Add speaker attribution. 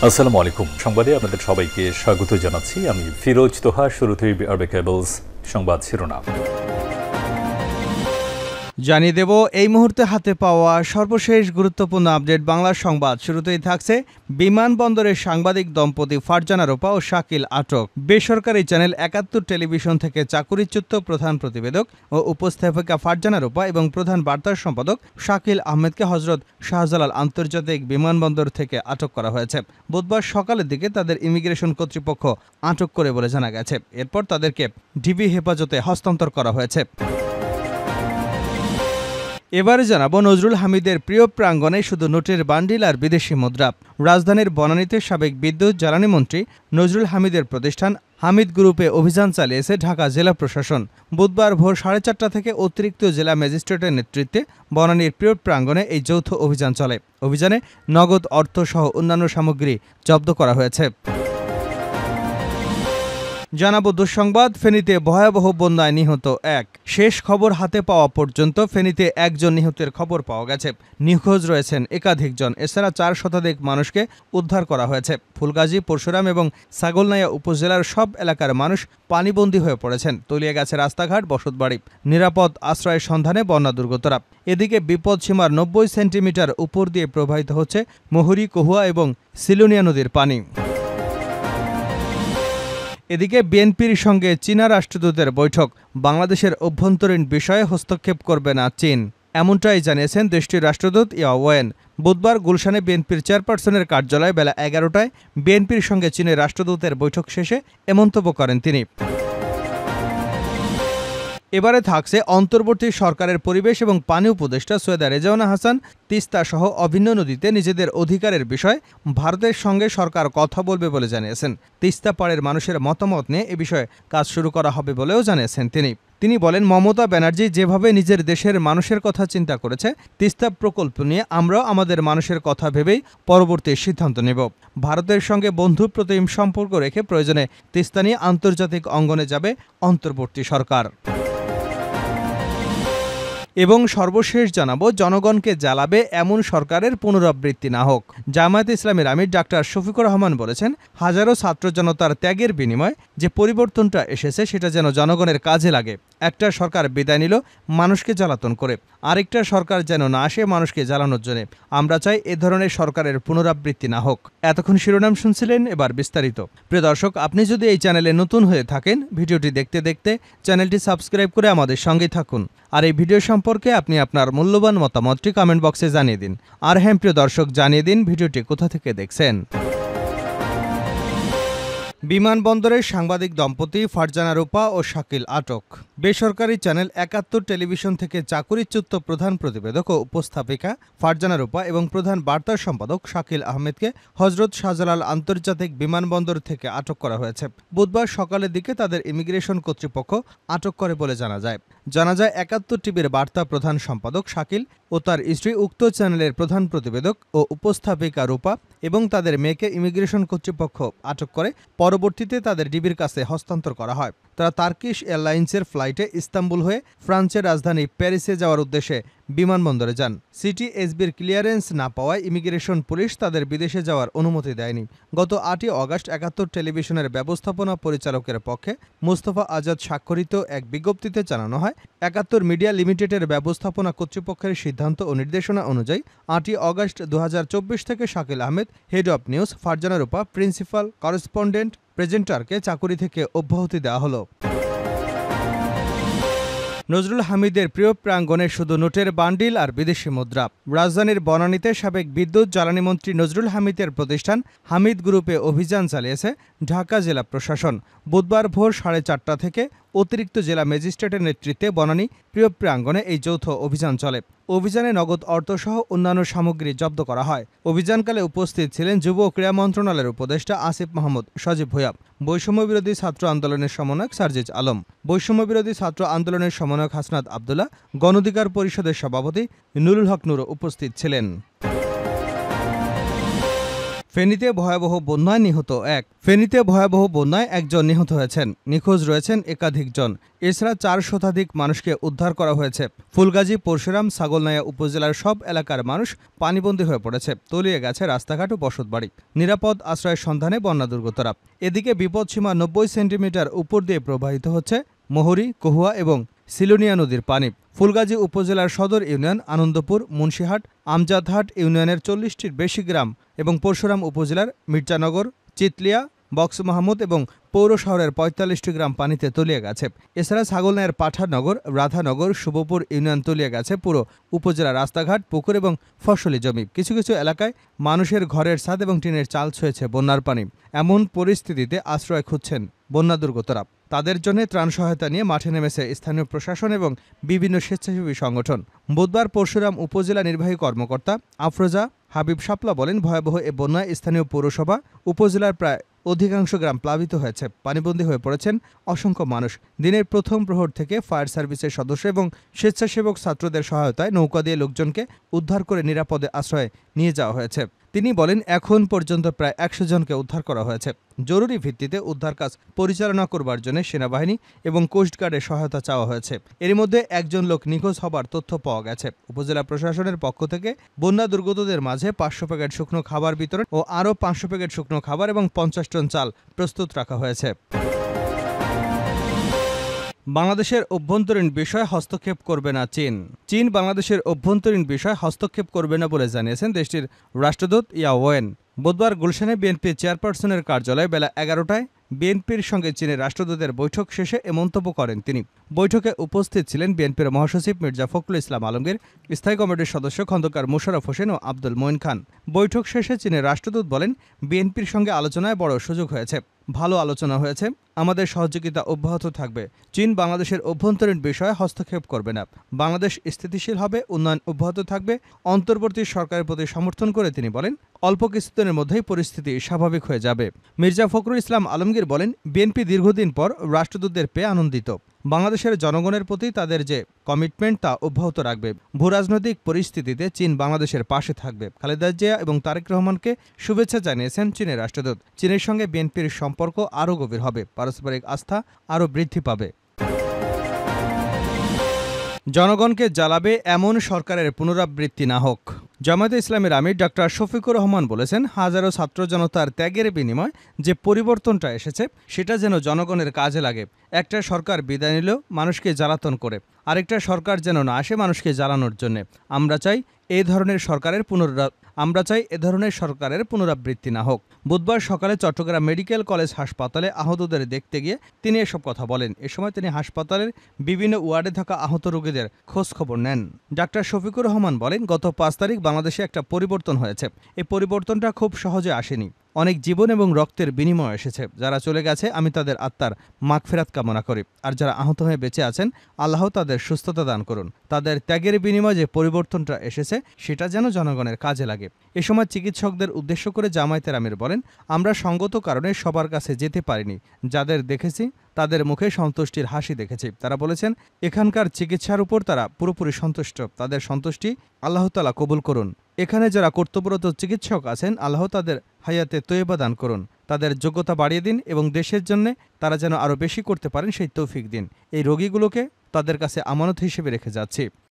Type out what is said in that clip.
Speaker 1: আসসালামু আলাইকুম। সংবাদে আপনাদের সবাইকে স্বাগত জানাচ্ছি। আমি ফিরোজ তোহা। শুরুতেই আরবে কেবলস সংবাদ শিরোনাম
Speaker 2: জানিয়ে দেব এই মুহূর্তে হাতে পাওয়া সর্বশেষ গুরুত্বপূর্ণ আপডেট বাংলা সংবাদ। শুরুতেই থাকছে বিমানবন্দরের সাংবাদিক দম্পতি ফারজানা রূপা ও শাকিল আটক। বেসরকারি চ্যানেল ৭১ টেলিভিশন থেকে চাকুরিচ্যুত প্রধান প্রতিবেদক ও উপস্থাপিকা ফারজানা রূপা এবং প্রধান বার্তা সম্পাদক শাকিল আহমেদকে হজরত শাহজালাল আন্তর্জাতিক বিমানবন্দর থেকে আটক করা হয়েছে। বুধবার সকালের দিকে তাদের ইমিগ্রেশন কর্তৃপক্ষ আটক করে বলে জানা গেছে। এরপর তাদেরকে ডিবি হেফাজতে হস্তান্তর করা হয়েছে। এবারে জানাবো নজরুল হামিদের প্রিয় প্রাঙ্গণে শুধু নোটের বান্ডিল আর বিদেশি মুদ্রা। রাজধানীর বনানীতে সাবেক বিদ্যুৎ জ্বালানি মন্ত্রী নজরুল হামিদের প্রতিষ্ঠান হামিদ গ্রুপে অভিযান চালিয়েছে ঢাকা জেলা প্রশাসন। বুধবার ভোর 4:30 থেকে অতিরিক্ত জেলা ম্যাজিস্ট্রেটের নেতৃত্বে বনানীর প্রিয় প্রাঙ্গণে এই যৌথ অভিযান চলে। অভিযানে নগদ অর্থসহ অন্যান্য সামগ্রী জব্দ করা হয়েছে। জানাবো দুঃসংবাদ, ফেনীতে ভয়াবহ বন্যায় নিহত এক। শেষ খবর হাতে পাওয়া পর্যন্ত ফেনীতে একজন নিহতের খবর পাওয়া গেছে। নিখোঁজ রয়েছেন একাধিক জন। এছাড়া 4 শতাধিক মানুষকে উদ্ধার করা হয়েছে। ফুলগাজী, পরশুরাম এবং ছাগলনাইয়া উপজেলার সব এলাকার মানুষ পানিবন্দী হয়ে পড়েছেন। তলিয়ে গেছে রাস্তাঘাট, বসতবাড়ি। নিরাপদ আশ্রয়ের সন্ধানে বন্যা দুর্গতরা। এদিকে বিপদসীমার 90 সেন্টিমিটার উপর দিয়ে প্রবাহিত হচ্ছে মুহুরী, কহুয়া এবং সিলুনিয়া নদীর পানি। এদিকে বিএনপির সঙ্গে চীনা রাষ্ট্রদূতের বৈঠক। বাংলাদেশের অভ্যন্তরীণ বিষয়ে হস্তক্ষেপ করবে না চীন, এমনটাই জানিয়েছেন দেশটির রাষ্ট্রদূত ইয়া ওয়েন। বুধবার গুলশানে বিএনপির চেয়ারপারসনের কার্যালয়ে বেলা 11টায় বিএনপির সঙ্গে চীনের রাষ্ট্রদূতের বৈঠক শেষে এ মন্তব্য করেন তিনি। এবারে থাকছে অন্তর্বর্তী সরকারের পরিবেশ এবং পানি উপদেষ্টা সৈয়দা রেজাওয়ানা হাসান তিস্তা সহ অভিন্ন নদীতে নিজেদের অধিকারের বিষয়ে ভারতের সঙ্গে সরকার কথা বলবে বলে জানিয়েছেন। তিস্তা পাড়ের মানুষের মতামত নিয়ে এ বিষয়ে কাজ শুরু করা হবে বলেও জানিয়েছেন তিনি বলেন, মমতা ব্যানার্জি যেভাবে নিজের দেশের মানুষের কথা চিন্তা করেছে, তিস্তা প্রকল্প নিয়ে আমরাও আমাদের মানুষের কথা ভেবেই পরবর্তী সিদ্ধান্ত নেব। ভারতের সঙ্গে বন্ধুপ্রতিম সম্পর্ক রেখে প্রয়োজনে তিস্তা নিয়ে আন্তর্জাতিক অঙ্গনে যাবে অন্তর্বর্তী সরকার। এবং সর্বশেষ জানাবো, জনগণকে জ্বালাবে এমন সরকারের পুনরাবৃত্তি না হোক। জামায়াতে ইসলামের আমির ডাক্তার শফিকুর রহমান বলেছেন, হাজারো ছাত্র জনতার ত্যাগের বিনিময়ে যে পরিবর্তনটা এসেছে সেটা যেন জনগণের কাজে লাগে। একটা সরকার বিদায় নিল মানুষকে জ্বালাতন করে, আরেকটা সরকার যেন না আসে মানুষকে জ্বালানোর জন্য। আমরা চাই এ ধরনের সরকারের পুনরাবৃত্তি না হোক। এতক্ষণ শিরোনাম শুনছিলেন, এবার বিস্তারিত। প্রিয় দর্শক, আপনি যদি এই চ্যানেলে নতুন হয়ে থাকেন, ভিডিওটি দেখতে দেখতে চ্যানেলটি সাবস্ক্রাইব করে আমাদের সঙ্গেই থাকুন। আর এই ভিডিও সম্পর্কে আপনি আপনার মূল্যবান মতামতটি কমেন্ট বক্সে জানিয়ে দিন। আর হ্যাঁ প্রিয় দর্শক, জানিয়ে দিন ভিডিওটি কোথা থেকে দেখছেন। বিমানবন্দরের সাংবাদিক দম্পতি ফারজানা রূপা ও শাকিল আটক। বেসরকারি চ্যানেল ৭১ টেলিভিশন থেকে চাকুরিচ্যুত প্রধান প্রতিবেদক ও উপস্থাপিকা ফারজানা রূপা এবং প্রধান বার্তা সম্পাদক শাকিল আহমেদকে হজরত শাহজালাল আন্তর্জাতিক বিমানবন্দর থেকে আটক করা হয়েছে। বুধবার সকালের দিকে তাদের ইমিগ্রেশন কর্তৃপক্ষ আটক করে বলে জানা যায়। ৭১ টিভির বার্তা প্রধান সম্পাদক শাকিল ও তার স্ত্রী, উক্ত চ্যানেলের প্রধান প্রতিবেদক ও উপস্থাপিকা রূপা এবং তাদের মেয়েকে ইমিগ্রেশন কর্তৃপক্ষ আটক করে পরবর্তীতে তাদের ডিবির কাছে হস্তান্তর করা হয়। তারা টার্কিশ এয়ারলাইন্সের ফ্লাইটে ইস্তাম্বুল হয়ে ফ্রান্সের রাজধানী প্যারিসে যাওয়ার উদ্দেশ্যে বিমানবন্দরে যান। সিটিএসবির ক্লিয়ারেন্স না পাওয়ায় ইমিগ্রেশন পুলিশ তাদের বিদেশে যাওয়ার অনুমতি দেয়নি। গত ৮ই অগাস্ট ৭১ টেলিভিশনের ব্যবস্থাপনা পরিচালকের পক্ষে মুস্তফা আজাদ স্বাক্ষরিত এক বিজ্ঞপ্তিতে জানানো হয়, ৭১ মিডিয়া লিমিটেডের ব্যবস্থাপনা কর্তৃপক্ষের সিদ্ধান্ত ও নির্দেশনা অনুযায়ী ৮ই অগাস্ট ২০২৪ থেকে Shakil Ahmed, head of news, Farzana Rupa, principal correspondent প্রেজেন্টারকে চাকুরি থেকে অব্যাহতি দেওয়া হলো। নজরুল হামিদের প্রিয় প্রাঙ্গণে শুধু নোটের বান্ডিল আর বিদেশি মুদ্রা। রাজধানীর বনানীতে সাবেক বিদ্যুৎ জ্বালানি মন্ত্রী নজরুল হামিদের প্রতিষ্ঠান হামিদ গ্রুপে অভিযান চালিয়েছে ঢাকা জেলা প্রশাসন। বুধবার ভোর 4:30 থেকে অতিরিক্ত জেলা ম্যাজিস্ট্রেটের নেতৃত্বে বনানী প্রিয় প্রাঙ্গণে এই যৌথ অভিযান চলে। অভিযানে নগদ অর্থসহ অন্যান্য সামগ্রী জব্দ করা হয়। অভিযানকালে উপস্থিত ছিলেন যুব ও ক্রীড়া মন্ত্রণালয়ের উপদেষ্টা আসিফ মাহমুদ সজীব ভূঁইয়া, বৈষম্যবিরোধী ছাত্র আন্দোলনের সমন্বয়ক সার্জিজ আলম, বৈষম্যবিরোধী ছাত্র আন্দোলনের সমন্বয়ক হাসনাত আবদুল্লাহ, গণঅধিকার পরিষদের সভাপতি নুরুল হক নুরও উপস্থিত ছিলেন। ফেনীতে ভয়াবহ বন্যায় একজন নিহত হয়েছেন। নিখোঁজ রয়েছেন একাধিক জন। এছাড়া 4 শতাধিক মানুষকে উদ্ধার করা হয়েছে। ফুলগাজী, পরশুরাম, ছাগলনাইয়া উপজেলার সব এলাকার মানুষ পানিবন্দী হয়ে পড়েছে। তলিয়ে গেছে রাস্তাঘাট ও বসতবাড়ি। নিরাপদ আশ্রয়ের সন্ধানে বন্যা দুর্গতরা। এদিকে বিপদসীমা 90 সেন্টিমিটার উপর দিয়ে প্রবাহিত হচ্ছে মহুরী, কহুয়া এবং সিলোনিয়া নদীর পানি। ফুলগাজী উপজেলার সদর ইউনিয়ন, আনন্দপুর, মুন্সিহাট, আমজাদহাট ইউনিয়নের 40টির বেশি গ্রাম এবং পরশুরাম উপজেলার মির্জানগর, চিতলিয়া, বক্স মাহমুদ এবং পৌর শহরের 45টি গ্রাম পানিতে তলিয়ে গেছে। এছাড়া ছাগলনাইয়ের পাঠানগর, রাধানগর, শুভপুর ইউনিয়ন তলিয়ে গেছে পুরো উপজেলার রাস্তাঘাট, পুকুর এবং ফসলি জমি। কিছু কিছু এলাকায় মানুষের ঘরের ছাদ এবং টিনের চাল ছুঁয়েছে বন্যার পানি। এমন পরিস্থিতিতে আশ্রয় খুঁজছেন বন্যা দুর্গতরা। তাদের জন্য ত্রাণ সহায়তা নিয়ে মাঠে নেমেছে স্থানীয় প্রশাসন এবং বিভিন্ন স্বেচ্ছাসেবী সংগঠন। বুধবার পরশুরাম উপজেলা নির্বাহী কর্মকর্তা আফরোজা হাবিব শাপলা বলেন, ভয়াবহ এ বন্যায় স্থানীয় পৌরসভা, উপজেলার প্রায় অধিকাংশ গ্রাম প্লাবিত হয়েছে। পানিবন্দী হয়ে পড়েছেন অসংখ্য মানুষ। দিনের প্রথম প্রহর থেকে ফায়ার সার্ভিসের সদস্য এবং স্বেচ্ছাসেবক ছাত্রদের সহায়তায় নৌকা দিয়ে লোকজনকে উদ্ধার করে নিরাপদে আশ্রয়ে নিয়ে যাওয়া হয়েছে। তিনি বলেন, এখন পর্যন্ত প্রায় 100 জনকে উদ্ধার করা হয়েছে। জরুরি ভিত্তিতে উদ্ধার কাজ পরিচালনা করবার জন্য সেনাবাহিনী এবং কোস্টগার্ডের সহায়তা চাওয়া হয়েছে। এর মধ্যে একজন লোক নিখোঁজ হবার তথ্য পাওয়া গেছে। উপজেলা প্রশাসনের পক্ষ থেকে বন্যা দুর্গতদের মাঝে 500 প্যাকেট শুকনো খাবার বিতরণ ও আরও 500 প্যাকেট শুকনো খাবার এবং 50 টন চাল প্রস্তুত রাখা হয়েছে। বাংলাদেশের অভ্যন্তরীণ বিষয়ে হস্তক্ষেপ করবে না চীন। চীন বাংলাদেশের অভ্যন্তরীণ বিষয়ে হস্তক্ষেপ করবে না বলে জানিয়েছেন দেশটির রাষ্ট্রদূত ইয়া ওয়েন। বুধবার গুলশানে বিএনপি চেয়ারপারসনের কার্যালয়ে বেলা 11টায় বিএনপির সঙ্গে চীনের রাষ্ট্রদূতের বৈঠক শেষে এ মন্তব্য করেন তিনি। বৈঠকে উপস্থিত ছিলেন বিএনপির মহাসচিব মির্জা ফখরুল ইসলাম আলমগীর, স্থায়ী কমিটির সদস্য খন্দকার মোশাররফ হোসেন ও আব্দুল মঈন খান। বৈঠক শেষে চীনের রাষ্ট্রদূত বলেন, বিএনপির সঙ্গে আলোচনায় বড় সুযোগ হয়েছে, ভালো আলোচনা হয়েছে, আমাদের সহযোগিতা অব্যাহত থাকবে। চীন বাংলাদেশের অভ্যন্তরীণ বিষয়ে হস্তক্ষেপ করবে না। বাংলাদেশ স্থিতিশীল হবে, উন্নয়ন অব্যাহত থাকবে। অন্তর্বর্তী সরকারের প্রতি সমর্থন করে তিনি বলেন, অল্প কিছুদিনের মধ্যেই পরিস্থিতি স্বাভাবিক হয়ে যাবে। মির্জা ফখরুল ইসলাম আলমগীর বলেন, বিএনপি দীর্ঘদিন পর রাষ্ট্রদূতদের পেয়ে আনন্দিত। বাংলাদেশের জনগণের প্রতি তাদের যে কমিটমেন্ট তা অব্যাহত রাখবে। ভূরাজনৈতিক পরিস্থিতিতে চীন বাংলাদেশের পাশে থাকবে। খালেদা জিয়া এবং তারেক রহমানকে শুভেচ্ছা জানিয়েছেন চীনের রাষ্ট্রদূত। চীনের সঙ্গে বিএনপির সম্পর্ক আরও গভীর হবে, পারস্পরিক আস্থা আরও বৃদ্ধি পাবে। জনগণকে জ্বালাবে এমন সরকারের পুনরাবৃত্তি না হোক। জামায়াতে ইসলামের আমির ডক্টর শফিকুর রহমান বলেছেন, হাজারো ছাত্র জনতার ত্যাগের বিনিময়ে যে পরিবর্তনটা এসেছে সেটা যেন জনগণের কাজে লাগে। একটা সরকার বিদায় নিলেও মানুষকে জ্বালাতন করে, আরেকটা সরকার যেন না আসে মানুষকে জ্বালানোর জন্য। আমরা চাই এ ধরনের সরকারের পুনরাবৃত্তি না হোক। বুধবার সকালে চট্টগ্রাম মেডিকেল কলেজ হাসপাতালে আহতদের দেখতে গিয়ে তিনি এসব কথা বলেন। এ সময় তিনি হাসপাতালের বিভিন্ন ওয়ার্ডে থাকা আহত রোগীদের খোঁজ খবর নেন। ডাক্তার শফিকুর রহমান বলেন, গত 5 তারিখ বাংলাদেশে একটা পরিবর্তন হয়েছে। এই পরিবর্তনটা খুব সহজে আসেনি, অনেক জীবন এবং রক্তের বিনিময় এসেছে। যারা চলে গেছে আমি তাদের আত্মার মাগফিরাত কামনা করি, আর যারা আহত হয়ে বেঁচে আছেন আল্লাহ তাদের সুস্থতা দান করুন। তাদের ত্যাগের বিনিময়ে যে পরিবর্তনটা এসেছে সেটা যেন জনগণের কাজে লাগে। এ সময় চিকিৎসকদের উদ্দেশ্য করে জামায়াতের আমির বলেন, আমরা সঙ্গত কারণে সবার কাছে যেতে পারিনি। যাদের দেখেছি তাদের মুখে সন্তুষ্টির হাসি দেখেছি। তারা বলেছেন, এখানকার চিকিৎসার উপর তারা পুরোপুরি সন্তুষ্ট। তাদের সন্তুষ্টি আল্লাহ তাআলা কবুল করুন। এখানে যারা কর্তব্যরত চিকিৎসক আছেন আল্লাহ তাদের হায়াতে তয়্যবা দান করুন, তাদের যোগ্যতা বাড়িয়ে দিন এবং দেশের জন্য তারা যেন আরও বেশি করতে পারেন সেই তৌফিক দিন। এই রোগীগুলোকে তাদের কাছে আমানত হিসেবে রেখে যাচ্ছি।